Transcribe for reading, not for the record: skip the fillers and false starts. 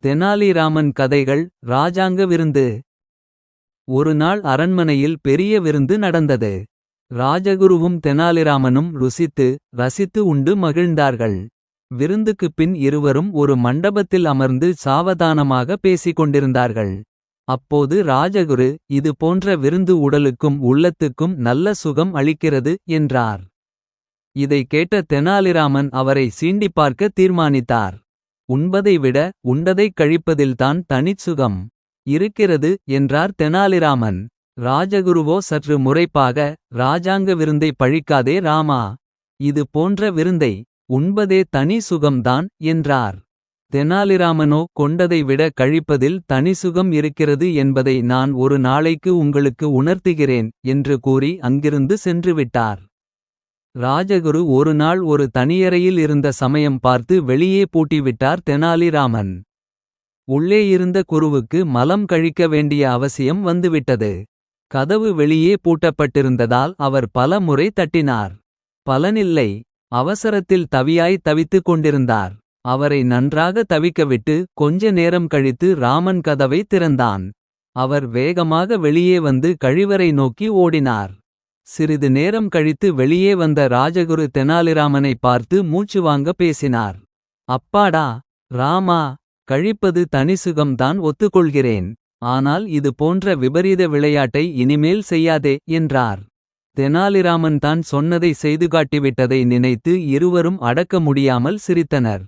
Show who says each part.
Speaker 1: தெனாலிராமன் கதைகள். ராஜாங்க விருந்து. ஒரு நாள் அரண்மனையில் பெரிய விருந்து நடந்தது. ராஜகுருவும் தெனாலிராமனும் ரசித்து உண்டு மகிழ்ந்தார்கள். விருந்துக்குப் பின் இருவரும் ஒரு மண்டபத்தில் அமர்ந்து சாவதானமாக பேசிக் கொண்டிருந்தார்கள். அப்போது ராஜகுரு, இது போன்ற விருந்து உடலுக்கும் உள்ளத்துக்கும் நல்ல சுகம் அளிக்கிறது என்றார். இதை கேட்ட தெனாலிராமன் அவரை சீண்டிப் பார்க்க தீர்மானித்தார். உண்பதை விட உண்டதைக் கழிப்பதில்தான் தனிச்சுகம் இருக்கிறது என்றார் தெனாலிராமன். ராஜகுருவோ சற்று முறைப்பாக, ராஜாங்க விருந்தை பழிக்காதே ராமா. இது போன்ற விருந்தை உண்பதே தனி சுகம்தான் என்றார். தெனாலிராமனோ, கொண்டதை விட கழிப்பதில் தனிசுகம் இருக்கிறது என்பதை நான் ஒரு நாளைக்கு உங்களுக்கு உணர்த்துகிறேன் என்று கூறி அங்கிருந்து சென்றுவிட்டார். ராஜகுரு ஒரு நாள் ஒரு தனியறையில் இருந்த சமயம் பார்த்து வெளியே பூட்டிவிட்டார் தெனாலிராமன். உள்ளே இருந்த குருவுக்கு மலம் கழிக்க வேண்டிய அவசியம் வந்துவிட்டது. கதவு வெளியே பூட்டப்பட்டிருந்ததால் அவர் பல முறை தட்டினார். பலனில்லை. அவசரத்தில் தவியாய் தவித்துக் கொண்டிருந்தார். அவரை நன்றாக தவிக்கவிட்டு கொஞ்ச நேரம் கழித்து ராமன் கதவை திறந்தான். அவர் வேகமாக வெளியே வந்து கழிவறை நோக்கி ஓடினார். சிறிது நேரம் கழித்து வெளியே வந்த ராஜகுரு தெனாலிராமனை பார்த்து மூச்சு வாங்க பேசினார். அப்பாடா ராமா, கழிப்பது தனிசுகம்தான் ஒத்துக்கொள்கிறேன். ஆனால் இது போன்ற விபரீத விளையாட்டை இனிமேல் செய்யாதே என்றார். தெனாலிராமன் தான் சொன்னதை செய்து காட்டிவிட்டதை நினைத்து இருவரும் அடக்க முடியாமல் சிரித்தனர்.